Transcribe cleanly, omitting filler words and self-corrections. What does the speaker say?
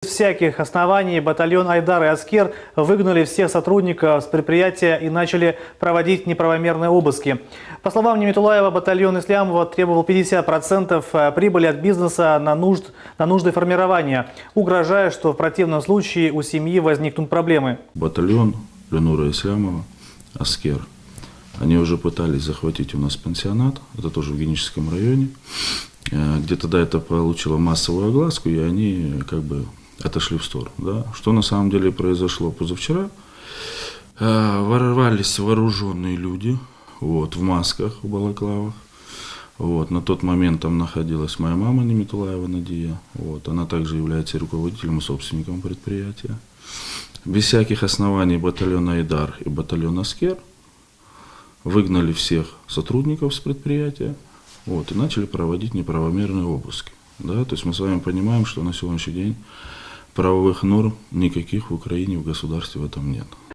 Без всяких оснований батальон «Айдар» и «Аскер» выгнали всех сотрудников с предприятия и начали проводить неправомерные обыски. По словам Немитулаева, батальон Ислямова требовал 50% прибыли от бизнеса на нужды формирования, угрожая, что в противном случае у семьи возникнут проблемы. Батальон Ленура Ислямова, «Аскер», они уже пытались захватить у нас пансионат, это тоже в Геническом районе, где тогда это получило массовую огласку, и они как бы отошли в сторону. Да? Что на самом деле произошло позавчера? Ворвались вооруженные люди в масках, в балаклавах. На тот момент там находилась моя мама Немитулаева Надия. Она также является руководителем и собственником предприятия. Без всяких оснований батальон «Айдар» и батальон «Аскер» выгнали всех сотрудников с предприятия и начали проводить неправомерные обыски. Да? То есть мы с вами понимаем, что на сегодняшний день правовых норм никаких в Украине, в государстве в этом нет.